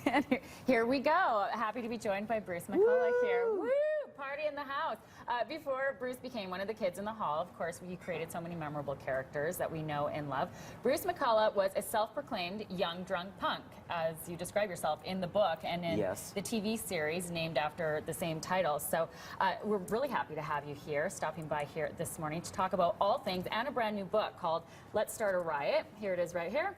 And here we go. Happy to be joined by Bruce McCullough here. Woo! Party in the house. Before Bruce became one of the kids in the hall, of course, he created so many memorable characters that we know and love. Bruce McCullough was a self-proclaimed young drunk punk, as you describe yourself in the book and in the TV series named after the same title. So we're really happy to have you here, stopping by here this morning to talk about all things and a brand new book called Let's Start a Riot. Here it is right here.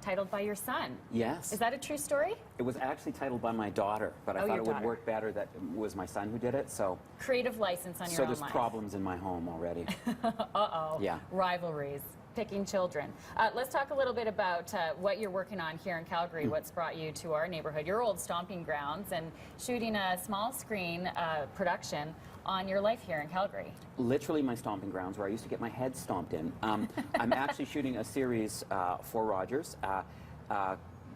Titled by your son. Yes. Is that a true story? It was actually titled by my daughter, but I thought it would work better that it was my son who did it, so... Creative license on your own life. So there's problems in my home already. Uh-oh. Yeah. Rivalries. Picking children. Let's talk a little bit about what you're working on here in Calgary, what's brought you to our neighborhood, your old stomping grounds, and shooting a small screen production on your life here in Calgary. Literally my stomping grounds, where I used to get my head stomped in. I'm actually shooting a series for Rogers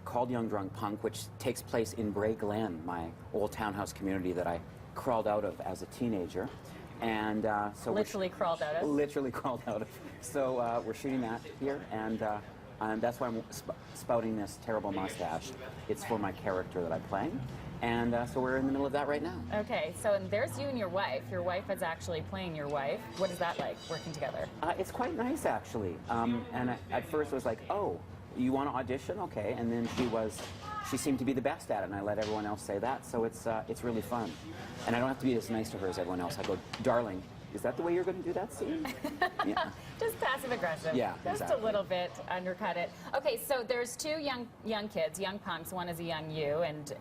called Young Drunk Punk, which takes place in Bray Glen, my old townhouse community that I crawled out of as a teenager. And so literally crawled out of? Literally crawled out of. So we're shooting that here, and that's why I'm spouting this terrible mustache. It's for my character that I'm playing. And so we're in the middle of that right now. Okay, so and there's you and your wife. Your wife is actually playing your wife. What is that like, working together? It's quite nice, actually. And at first it was like, oh, you want to audition? Okay. And then she seemed to be the best at it, and I let everyone else say that, so it's really fun. And I don't have to be as nice to her as everyone else. I go, darling, is that the way you're going to do that scene? Yeah. Just passive aggressive. Yeah, just exactly. a little bit, undercut it. Okay, so there's two young kids, young punks. One is a young you and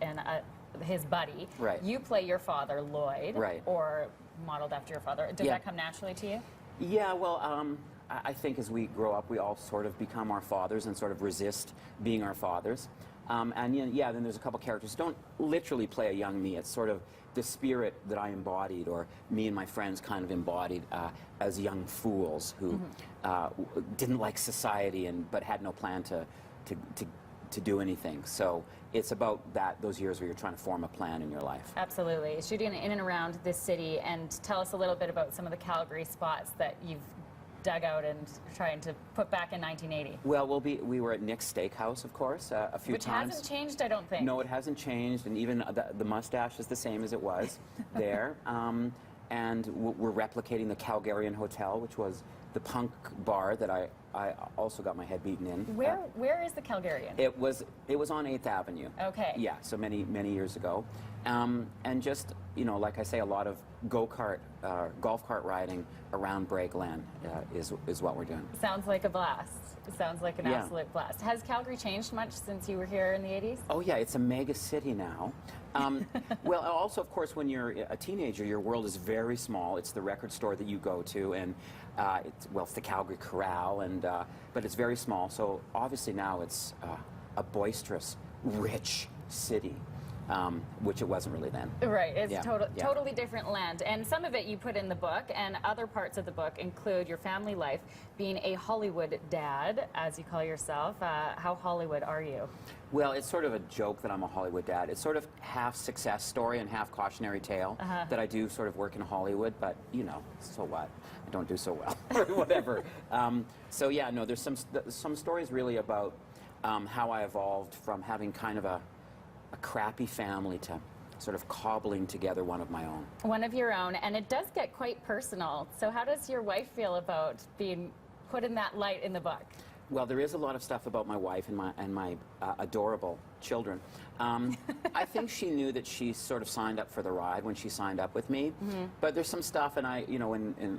his buddy. Right. You play your father, Lloyd. Right. Or modeled after your father. Did that come naturally to you? Yeah, well, I think as we grow up, we all sort of become our fathers and sort of resist being our fathers. And yeah, then there's a couple characters who don't literally play a young me. It's sort of the spirit that I embodied, or me and my friends kind of embodied as young fools who didn't like society but had no plan to do anything. So it's about those years where you're trying to form a plan in your life. Absolutely. Shooting in and around this city, and tell us a little bit about some of the Calgary spots that you've dug out and trying to put back in 1980. Well, we were at Nick's Steakhouse, of course, a few times. Which hasn't changed, I don't think. No, it hasn't changed, and even the mustache is the same as it was there. And we're replicating the Calgarian Hotel, which was the punk bar that I also got my head beaten in. Where is the Calgarian? It was on 8th Avenue. Okay. Yeah, so many years ago. And just, like I say, a lot of golf cart riding around Bray Glen is what we're doing. Sounds like a blast. It sounds like an absolute blast. Has Calgary changed much since you were here in the 80s? Oh yeah, it's a mega city now. Well, also, of course, when you're a teenager, your world is very small. It's the record store that you go to, and it's the Calgary Corral, but it's very small. So obviously now it's a boisterous, rich city. Which it wasn't really then. Right, it's totally different land. And some of it you put in the book, and other parts of the book include your family life, being a Hollywood dad, as you call yourself. How Hollywood are you? Well, it's sort of a joke that I'm a Hollywood dad. It's sort of half success story and half cautionary tale that I do sort of work in Hollywood, but, so what? I don't do so well, or whatever. So yeah, no, there's some stories really about how I evolved from having kind of a crappy family to sort of cobbling together one of my own. One of your own, and it does get quite personal. So how does your wife feel about being put in that light in the book? Well, there is a lot of stuff about my wife and my adorable children. I think she knew that she sort of signed up for the ride when she signed up with me. But there's some stuff, and in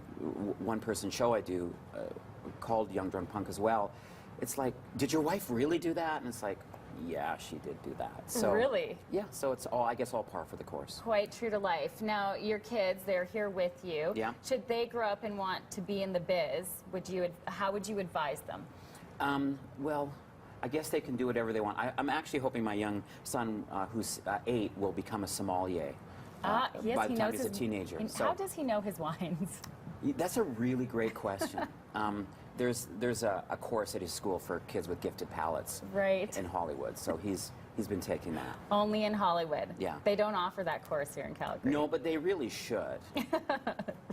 one-person show I do called Young Drunk Punk as well. It's like, did your wife really do that? And it's like, yeah, she did do that. So, really? Yeah, so it's all, I guess, all par for the course. Quite true to life. Now, your kids, they're here with you. Yeah. Should they grow up and want to be in the biz, how would you advise them? Well, I guess they can do whatever they want. I'm actually hoping my young son, who's 8, will become a sommelier yes, by the time he's a teenager. How does he know his wines? That's a really great question. There's a course at his school for kids with gifted palates in Hollywood, so he's been taking that. Only in Hollywood? Yeah. They don't offer that course here in Calgary? No, but they really should.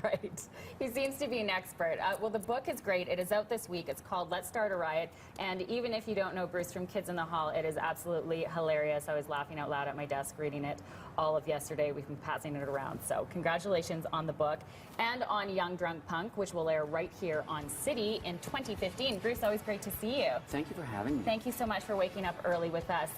Right. He seems to be an expert. Well, the book is great. It is out this week. It's called Let's Start a Riot. And even if you don't know Bruce from Kids in the Hall, it is absolutely hilarious. I was laughing out loud at my desk reading it all of yesterday. We've been passing it around. So congratulations on the book and on Young Drunk Punk, which will air right here on City in 2015. Bruce, always great to see you. Thank you for having me. Thank you so much for waking up early with us.